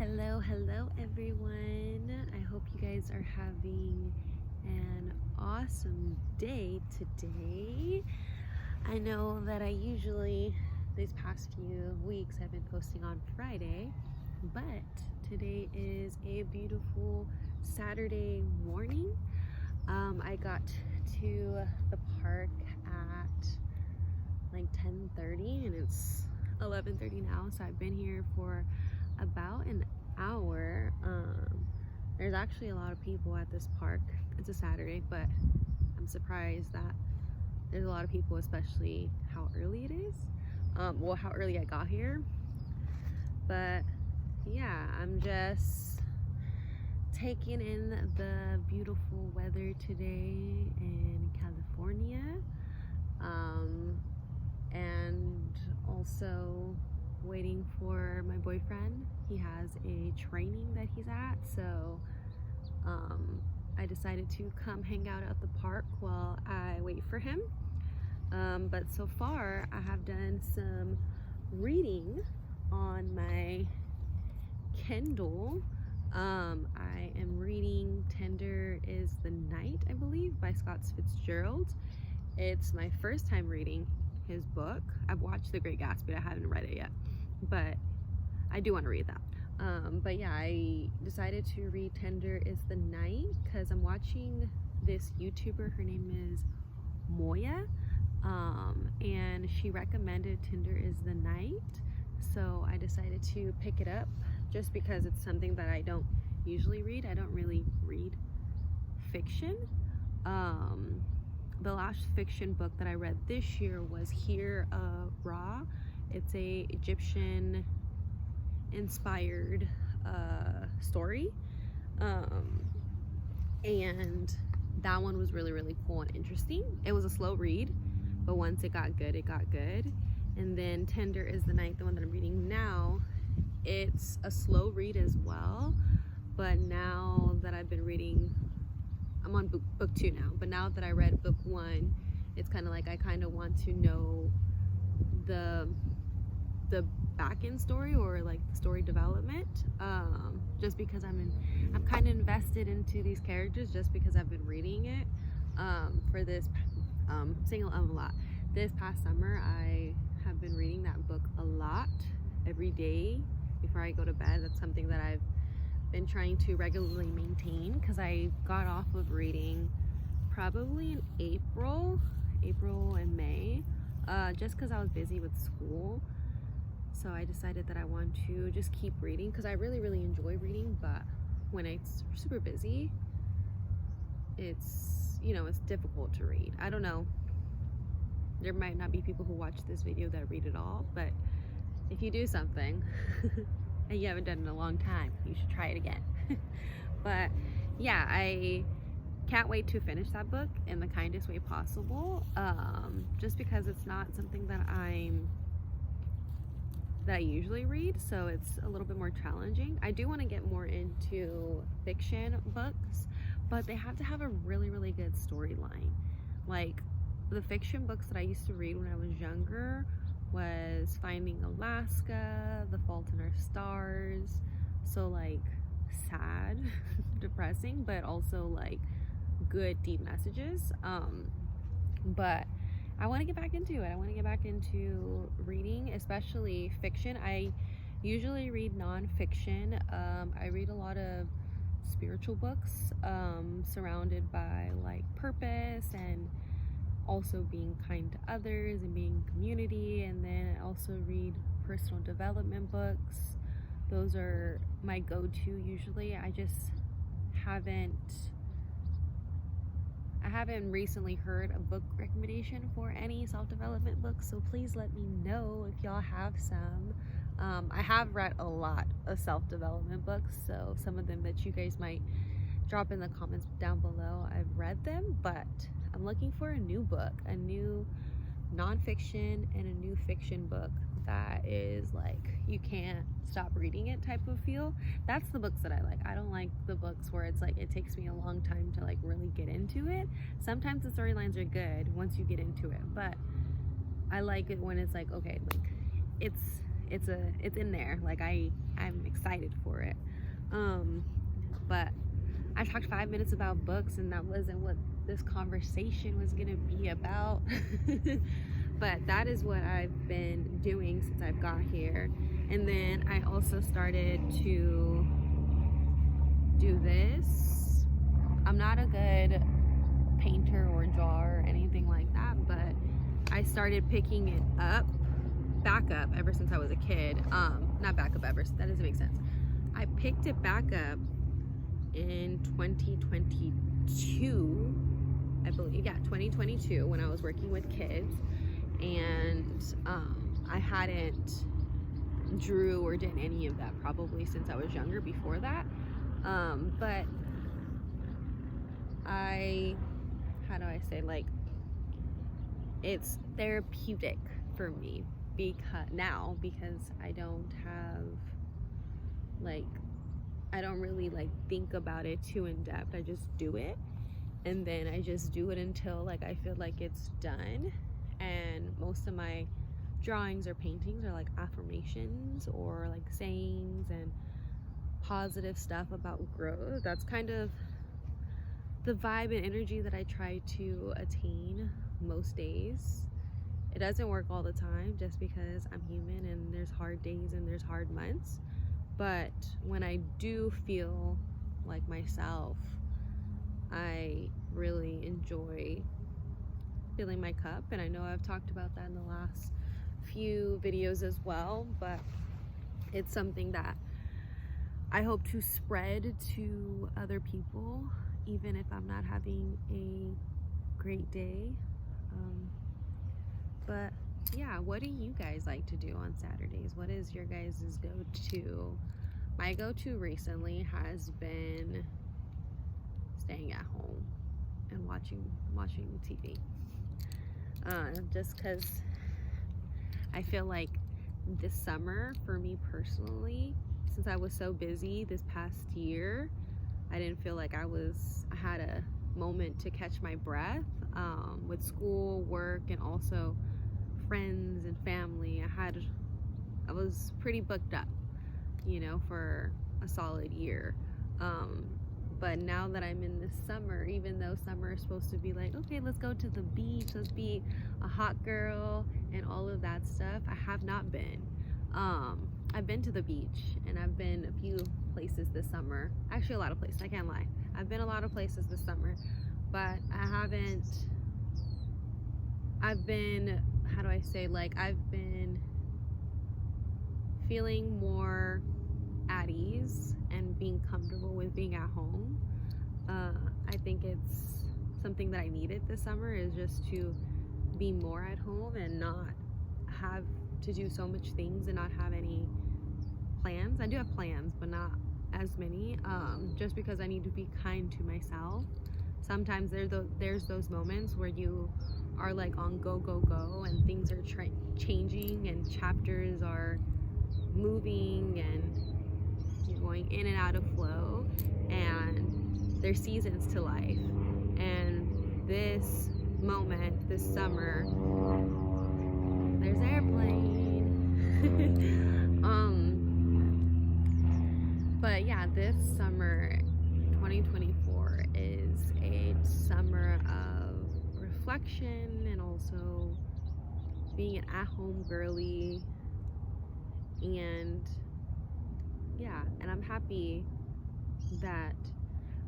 Hello everyone. I hope you guys are having an awesome day today. I know that I usually, these past few weeks, I've been posting on Friday, but today is a beautiful Saturday morning. I got to the park at like 10:30 and it's 11:30 now, so I've been here for about an hour. There's actually a lot of people at this park. It's a Saturday, but I'm surprised that there's a lot of people, especially how early it is. Well, how early I got here. But yeah, I'm just taking in the beautiful weather today in California. And also waiting for my boyfriend. He has a training that he's at, so I decided to come hang out at the park while I wait for him. But so far I have done some reading on my Kindle. I am reading Tender is the Night, I believe, by Scott Fitzgerald. It's my first time reading his book. I've watched The Great Gatsby, I haven't read it yet, but I do want to read that. But yeah, I decided to read Tender is the Night because I'm watching this YouTuber. Her name is Moya, and she recommended Tender is the Night, so I decided to pick it up just because it's something that I don't usually read. I don't really read fiction. The last fiction book that I read this year was Here Ra. It's a Egyptian inspired story, and that one was really cool and interesting. It was a slow read, but once it got good, it got good. And then Tender is the Night, the one that I'm reading now, it's a slow read as well, but now that I've been reading, I'm on book 2 now, but now that I read book 1, it's kind of like I kind of want to know the back end story, or like the story development, just because I'm kind of invested into these characters just because I've been reading it for this saying a lot. This past summer I have been reading that book a lot every day before I go to bed. That's something that I've been trying to regularly maintain because I got off of reading probably in April and May, just because I was busy with school. So I decided that I want to just keep reading because I really enjoy reading, but when it's super busy, it's, you know, it's difficult to read. I don't know, there might not be people who watch this video that read it all, but if you do something and you haven't done it in a long time, you should try it again. But yeah, I can't wait to finish that book in the kindest way possible, just because it's not something that I usually read, so it's a little bit more challenging. I do want to get more into fiction books, but they have to have a really good storyline. Like the fiction books that I used to read when I was younger was Finding Alaska, The Fault in Our Stars, so like sad, depressing, but also like good deep messages. But I want to get back into it. I want to get back into reading, especially fiction. I usually read non-fiction. I read a lot of spiritual books, surrounded by like purpose and also being kind to others and being community. And then I also read personal development books. Those are my go-to usually. I haven't recently heard a book recommendation for any self-development books, so please let me know if y'all have some. I have read a lot of self-development books, so some of them that you guys might drop in the comments down below, I've read them, but I'm looking for a new book, a new nonfiction and a new fiction book that is like you can't stop reading it type of feel. That's the books that I like. I don't like the books where it's like it takes me a long time to like really get into it. Sometimes the storylines are good once you get into it, but I like it when it's like, okay, like it's it's in there. Like I'm excited for it. But I talked 5 minutes about books, and that wasn't what this conversation was gonna be about. But that is what I've been doing since I've got here. And then I also started to do this. I'm not a good painter or drawer or anything like that, but I started picking it up, back up, ever since I was a kid. Not back up ever, that doesn't make sense. I picked it back up in 2022, I believe. Yeah, 2022, when I was working with kids, and I hadn't drew or did any of that probably since I was younger before that. But how do I say, like, it's therapeutic for me because I don't have, like, I don't really like think about it too in depth. I just do it, and then I just do it until like I feel like it's done. And most of my drawings or paintings are like affirmations or like sayings and positive stuff about growth. That's kind of the vibe and energy that I try to attain most days. It doesn't work all the time, just because I'm human and there's hard days and there's hard months. But when I do feel like myself, I really enjoy filling my cup. And I know I've talked about that in the last few videos as well, but it's something that I hope to spread to other people, even if I'm not having a great day. But yeah, what do you guys like to do on Saturdays? What is your guys' go-to? My go-to recently has been staying at home and watching TV. Just because I feel like this summer, for me personally, since I was so busy this past year, I didn't feel like I had a moment to catch my breath with school, work, and also friends and family. I was pretty booked up, for a solid year. But now that I'm in this summer, even though summer is supposed to be like, okay, let's go to the beach, let's be a hot girl and all of that stuff, I have not been. I've been to the beach, and I've been a few places this summer. Actually, a lot of places, I can't lie. I've been a lot of places this summer, but I've been, how do I say, like, I've been feeling more at ease and being comfortable with being at home. I think it's something that I needed this summer, is just to be more at home and not have to do so much things and not have any plans. I do have plans, but not as many, just because I need to be kind to myself. Sometimes there's those moments where you are like on go and things are changing and chapters are moving and you're going in and out of flow, and there's seasons to life. And this moment, this summer, there's airplane. But yeah, this summer 2024 is a summer of reflection and also being an at-home girly. And yeah, and I'm happy that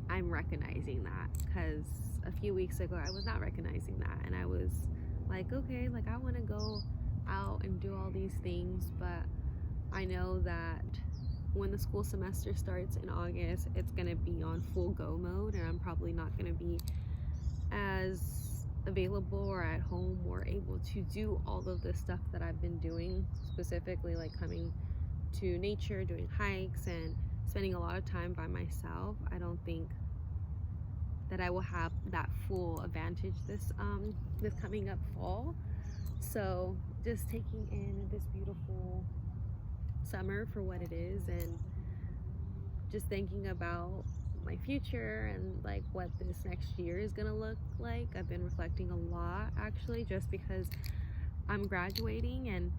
I'm recognizing that, because a few weeks ago I was not recognizing that, and I was like, okay, like I want to go out and do all these things, but I know that when the school semester starts in August, it's gonna be on full go mode, and I'm probably not gonna be as available or at home or able to do all of the stuff that I've been doing, specifically like coming to nature, doing hikes, and spending a lot of time by myself. I don't think that I will have that full advantage this coming up fall. So just taking in this beautiful summer for what it is, and just thinking about my future and like what this next year is gonna look like. I've been reflecting a lot, actually, just because I'm graduating, and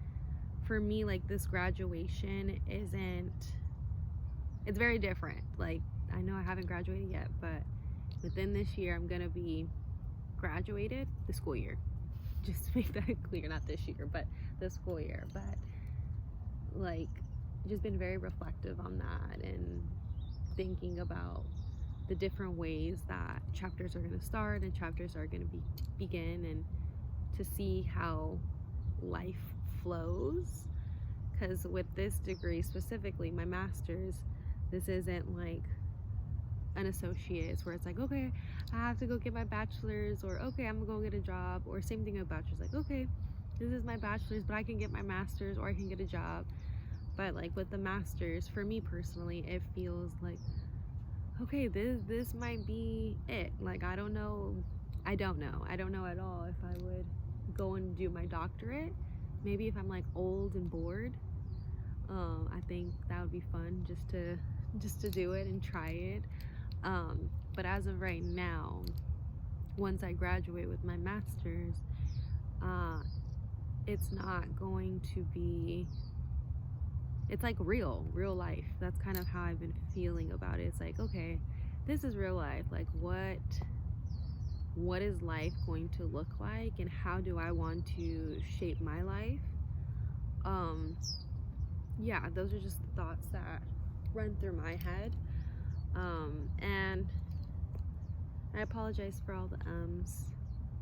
for me, like, this graduation it's very different. Like, I know I haven't graduated yet, but within this year, I'm gonna be graduated the school year. Just to make that clear, not this year, but the school year. But like, just been very reflective on that and thinking about the different ways that chapters are going to start and chapters are going to begin, and to see how life flows. Because with this degree specifically, my master's, this isn't like an associate's where it's like, okay, I have to go get my bachelor's, or okay, I'm gonna go get a job, or same thing with bachelor's, like, okay, this is my bachelor's, but I can get my master's or I can get a job. But like with the master's, for me personally, it feels like, okay, this might be it. Like, I don't know at all if I would go and do my doctorate. Maybe if I'm like old and bored, I think that would be fun just to do it and try it. But as of right now, once I graduate with my master's, it's not going to be, it's like real life. That's kind of how I've been feeling about it. It's like, okay, this is real life. Like, what is life going to look like, and how do I want to shape my life? Yeah, those are just the thoughts that run through my head. And I apologize for all the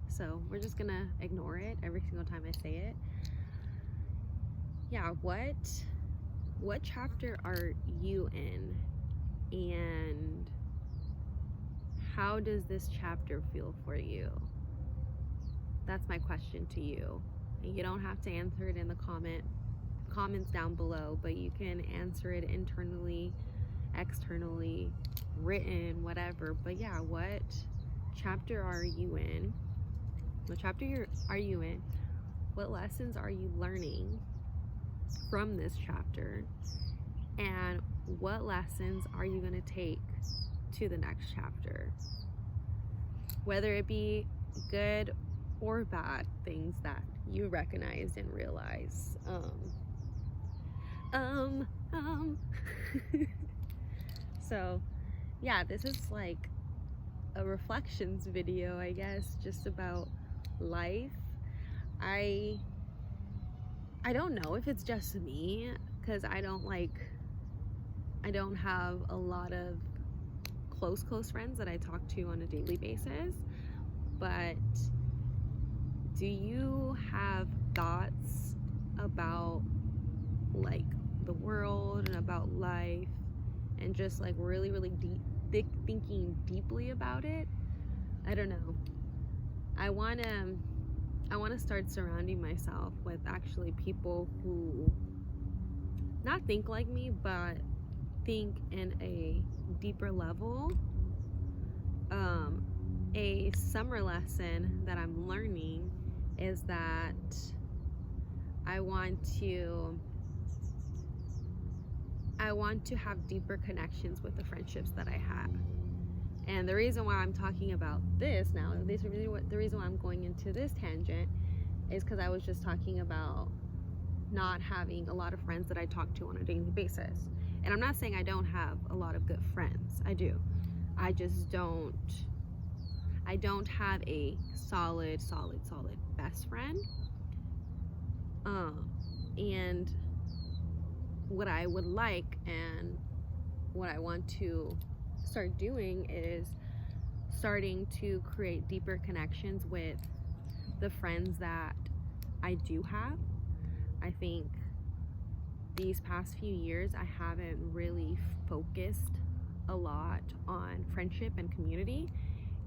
so we're just gonna ignore it every single time I say it. Yeah, what chapter are you in, and how does this chapter feel for you? That's my question to you. And you don't have to answer it in the comments down below, but you can answer it internally, externally, written, whatever. But yeah, what chapter are you in? What chapter are you in? What lessons are you learning from this chapter? And what lessons are you going to take to the next chapter? Whether it be good or bad things that you recognize and realize. So yeah, this is like a reflections video, I guess, just about life. I don't know if it's just me, because I don't have a lot of close friends that I talk to on a daily basis. But do you have thoughts about like the world and about life, and just like really thinking deeply about it? I don't know. I want to start surrounding myself with actually people who not think like me, but think in a deeper level. A summer lesson that I'm learning is that I want to have deeper connections with the friendships that I have. And the reason why I'm talking about this now, the reason why I'm going into this tangent, is because I was just talking about not having a lot of friends that I talk to on a daily basis. And I'm not saying I don't have a lot of good friends. I do. I just don't have a solid best friend. And what I would like and what I want to start doing is starting to create deeper connections with the friends that I do have. I think these past few years I haven't really focused a lot on friendship and community,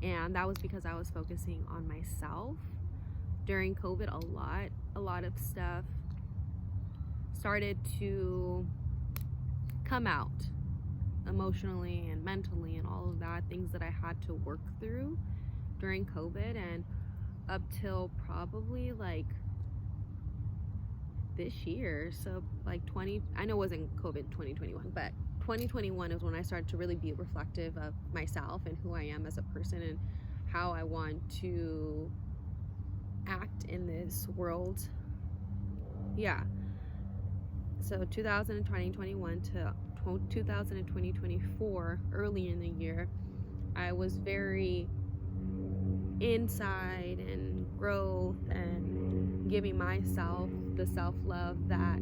and that was because I was focusing on myself. During COVID, a lot of stuff started to come out emotionally and mentally and all of that, things that I had to work through during COVID, and up till probably like this year. So like I know it wasn't COVID 2021, but 2021 is when I started to really be reflective of myself and who I am as a person and how I want to act in this world. Yeah. So 2020-21 to 2020-2024, early in the year, I was very inside and growth and giving myself the self-love that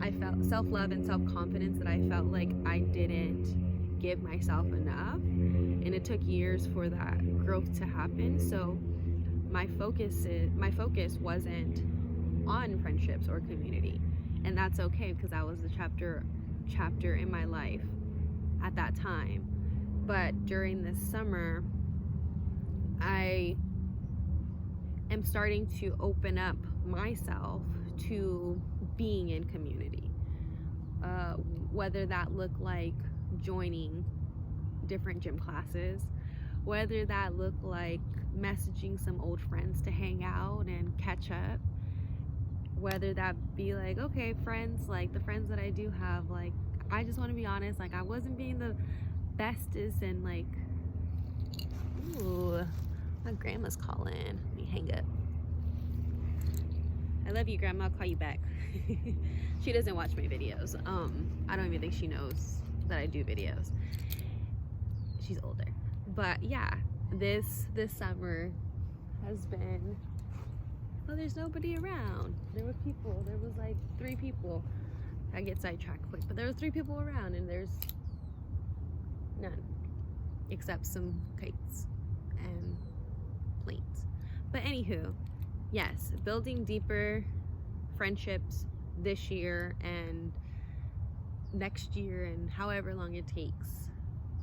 I felt, self-love and self-confidence that I felt like I didn't give myself enough, and it took years for that growth to happen. So my focus wasn't on friendships or community, and that's okay because that was the chapter in my life at that time. But during this summer, I am starting to open up myself to being in community, whether that looked like joining different gym classes, whether that looked like messaging some old friends to hang out and catch up, whether that be like, okay, friends, like the friends that I do have, like, I just want to be honest, like I wasn't being the bestest, and like, ooh, my grandma's calling. Let me hang up. I love you, Grandma. I'll call you back. She doesn't watch my videos. I don't even think she knows that I do videos. She's older. But yeah, this summer has been, well, there's nobody around. There were people. There was like 3 people. I get sidetracked quick, but there was 3 people around, and there's none except some kites and planes. But anywho, yes, building deeper friendships this year and next year and however long it takes,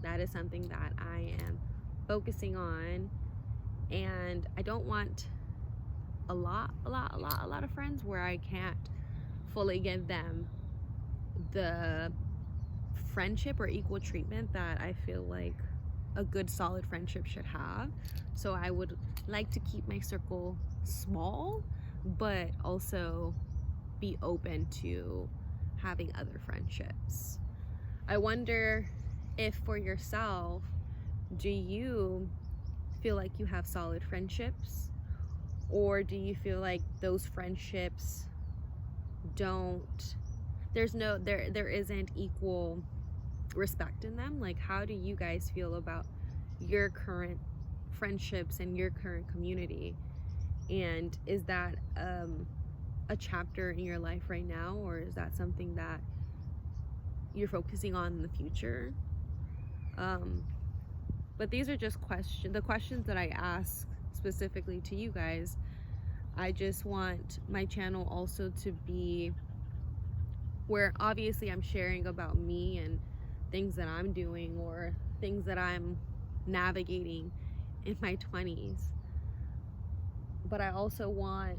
that is something that I am focusing on. And I don't want a lot of friends where I can't fully give them the friendship or equal treatment that I feel like a good solid friendship should have. So I would like to keep my circle small, but also be open to having other friendships. I wonder if for yourself, do you feel like you have solid friendships, or do you feel like those friendships there isn't equal respect in them? Like, how do you guys feel about your current friendships and your current community? And is that a chapter in your life right now, or is that something that you're focusing on in the future? But these are just the questions that I ask specifically to you guys. I just want my channel also to be where obviously I'm sharing about me and things that I'm doing or things that I'm navigating in my 20s. But I also want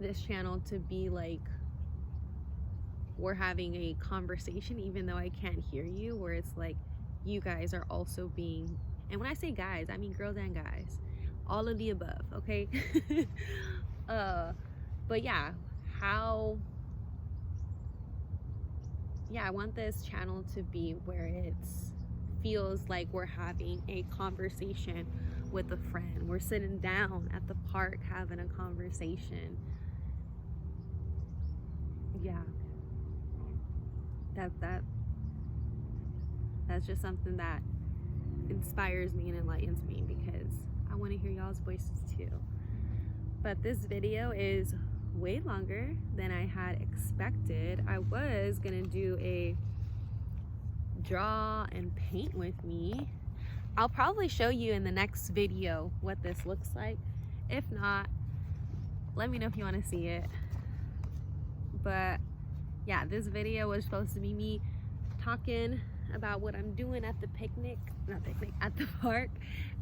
this channel to be like we're having a conversation, even though I can't hear you, where it's like you guys are also being, and when I say guys, I mean girls and guys, all of the above, okay? But yeah, I want this channel to be where it feels like we're having a conversation with a friend. We're sitting down at the park having a conversation. Yeah, that's just something that inspires me and enlightens me, because I want to hear y'all's voices too. But this video is way longer than I had expected. I was gonna do a draw and paint with me. I'll probably show you in the next video what this looks like. If not, let me know if you want to see it. But yeah, this video was supposed to be me talking about what I'm doing at the at the park,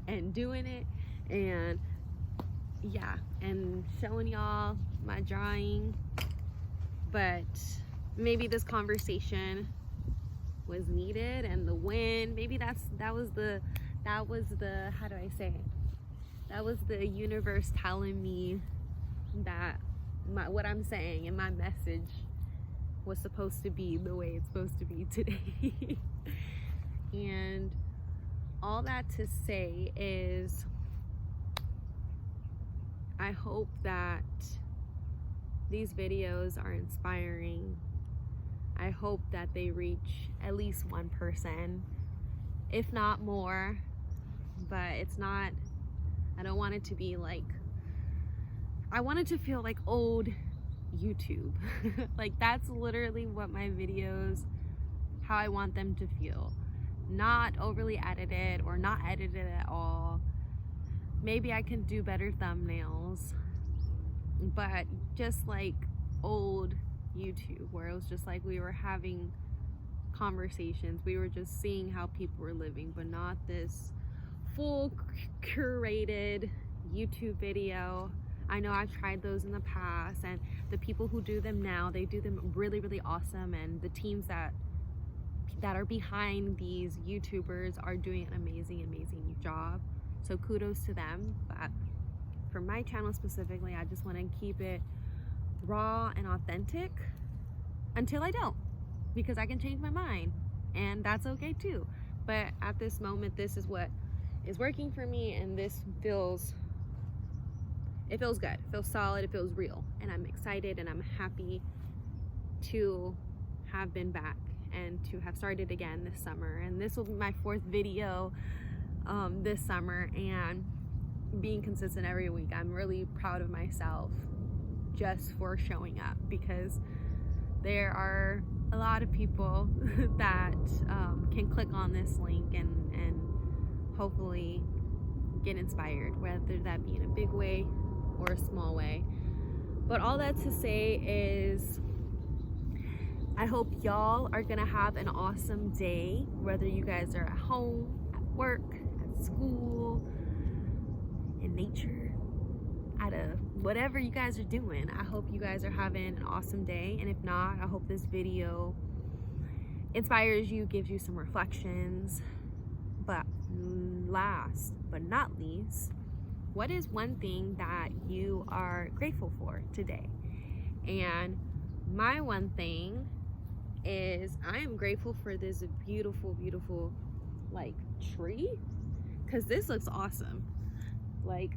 and doing it, and yeah, and showing y'all my drawing. But maybe this conversation was needed, and the wind, maybe that was the how do I say it, that was the universe telling me that what I'm saying and my message was supposed to be the way it's supposed to be today. And all that to say is, I hope that these videos are inspiring I hope that they reach at least one person, if not more. But it's not, I don't want it to be like, I want it to feel like old YouTube. Like that's literally what my videos, how I want them to feel. Not overly edited or not edited at all. Maybe I can do better thumbnails, but just like old YouTube, where it was just like we were having conversations, we were just seeing how people were living, but not this full curated YouTube video. I know I've tried those in the past, and the people who do them now, they do them really, really awesome, and the teams that are behind these YouTubers are doing an amazing job. So kudos to them. But for my channel specifically, I just want to keep it raw and authentic until I don't, because I can change my mind, and that's okay too. But at this moment, this is what is working for me, and this feels, it feels good, it feels solid, it feels real, and I'm excited and I'm happy to have been back and to have started again this summer. And this will be my 4th video this summer, and being consistent every week. I'm really proud of myself just for showing up, because there are a lot of people that can click on this link and hopefully get inspired, whether that be in a big way or a small way. But all that to say is, I hope y'all are gonna have an awesome day, whether you guys are at home, at work, at school, in nature, at whatever you guys are doing. I hope you guys are having an awesome day, and if not, I hope this video inspires you, gives you some reflections. But last but not least, what is one thing that you are grateful for today? And my one thing is, I am grateful for this beautiful like tree, because this looks awesome. Like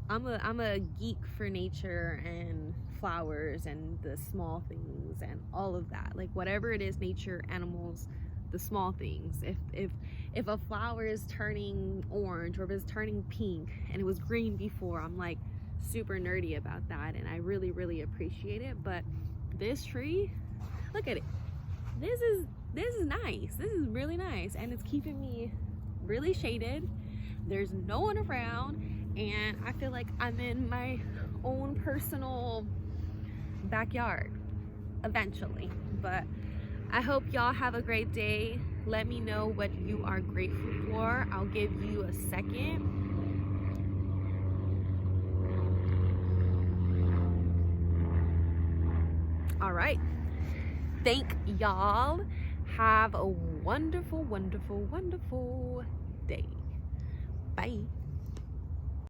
I'm a geek for nature and flowers and the small things and all of that. Like whatever it is, nature, animals, the small things. If a flower is turning orange, or if it's turning pink and it was green before, I'm like super nerdy about that, and I really appreciate it. But this tree, look at it. This is nice. This is really nice, and it's keeping me really shaded. There's no one around, and I feel like I'm in my own personal backyard eventually. But I hope y'all have a great day. Let me know what you are grateful for. I'll give you a second. All right. Thank y'all. Have a wonderful day. Bye.